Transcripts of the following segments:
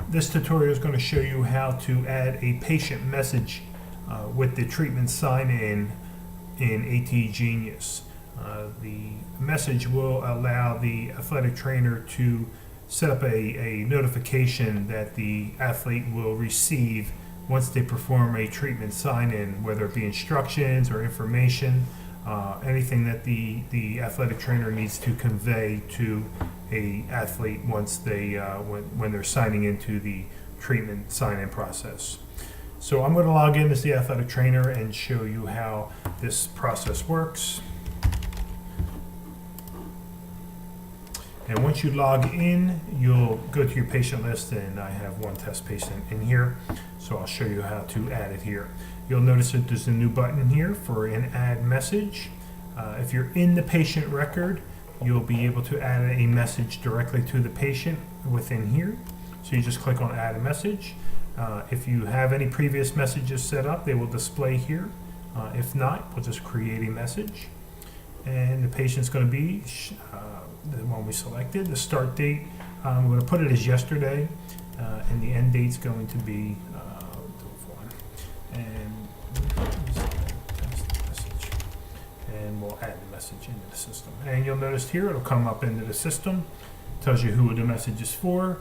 This tutorial is going to show you how to add a patient message with the treatment sign-in in ATGenius. The message will allow the athletic trainer to set up a notification that the athlete will receive once they perform a treatment sign-in, whether it be instructions or information, anything that the athletic trainer needs to convey to a athlete once they when they're signing into the treatment sign-in process. So I'm going to log in as the athletic trainer and show you how this process works. And once you log in, you'll go to your patient list, and I have one test patient in here, so I'll show you how to add it here. You'll notice that there's a new button here for an add message. If you're in the patient record, you'll be able to add a message directly to the patient within here. So you just click on add a message. If you have any previous messages set up, they will display here. If not, we'll just create a message. And the patient's going to be the one we selected. The start date, I'm going to put it as yesterday, and the end date's going to be 1. And we'll add the message into the system. And you'll notice here it'll come up into the system. It tells you who the message is for,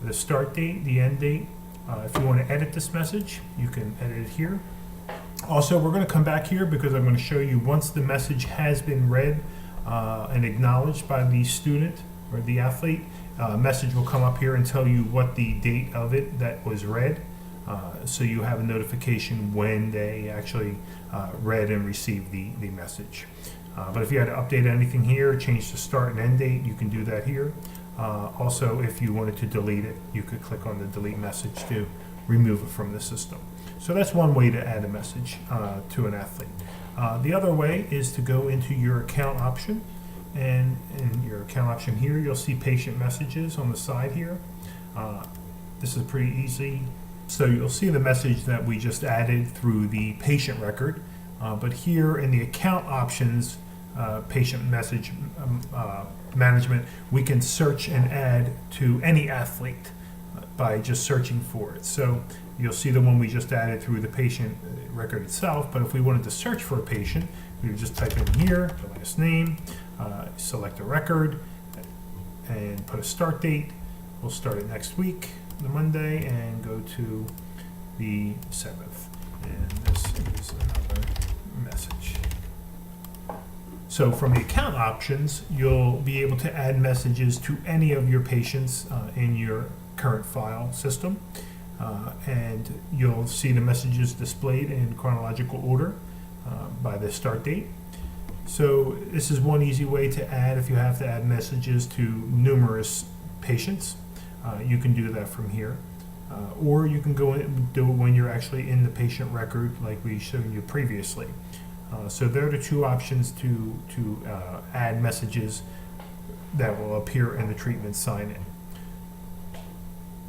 the start date, the end date. If you want to edit this message, you can edit it here. Also, we're going to come back here because I'm going to show you once the message has been read and acknowledged by the student or the athlete, a message will come up here and tell you what the date of it that was read. So you have a notification when they actually read and received the message. But if you had to update anything here, change the start and end date, you can do that here. Also, if you wanted to delete it, you could click on the delete message to remove it from the system. So that's one way to add a message to an athlete. The other way is to go into your account option, and in your account option here, you'll see patient messages on the side here. This is pretty easy. So you'll see the message that we just added through the patient record, but here in the account options, patient message management, we can search and add to any athlete by just searching for it. So you'll see the one we just added through the patient record itself, but if we wanted to search for a patient, we would just type in here the last name, select a record, and put a start date. We'll start it next week, the Monday, and go to the 7th. And this is another message. So from the account options, you'll be able to add messages to any of your patients in your current file system. And you'll see the messages displayed in chronological order by the start date. So this is one easy way to add if you have to add messages to numerous patients. You can do that from here. Or you can go in and do it when you're actually in the patient record like we showed you previously. So there are the two options to add messages that will appear in the treatment sign-in.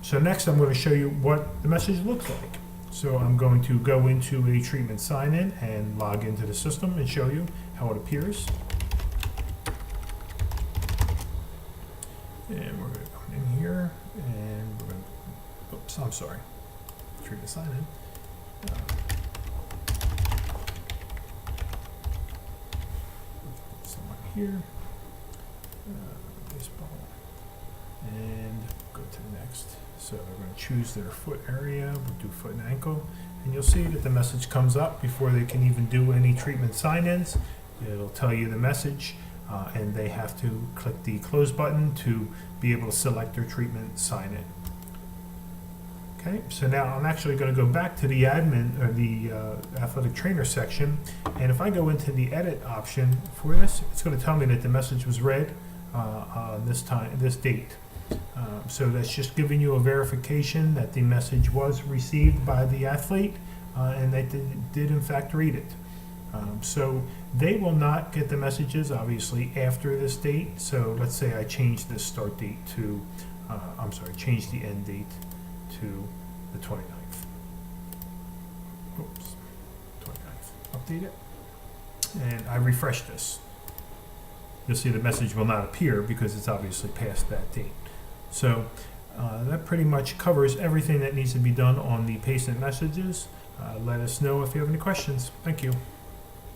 So next I'm going to show you what the message looks like. So I'm going to go into a treatment sign-in and log into the system and show you how it appears. And we're going to come in here and we're going to, oops, I'm sorry, treatment sign-in. Someone here, baseball, and go to the next. So we're going to choose their foot area, we'll do foot and ankle, and you'll see that the message comes up before they can even do any treatment sign-ins. It'll tell you the message, and they have to click the close button to be able to select their treatment sign-in. Okay, so now I'm actually going to go back to the admin or the athletic trainer section, and if I go into the edit option for this, it's going to tell me that the message was read on this date. So that's just giving you a verification that the message was received by the athlete and they did in fact read it. So they will not get the messages obviously after this date. So let's say I change this start date to, change the end date to the 29th. Oops, 29th. Update it. And I refresh this. You'll see the message will not appear because it's obviously past that date. So That pretty much covers everything that needs to be done on the patient messages. Let us know if you have any questions. Thank you.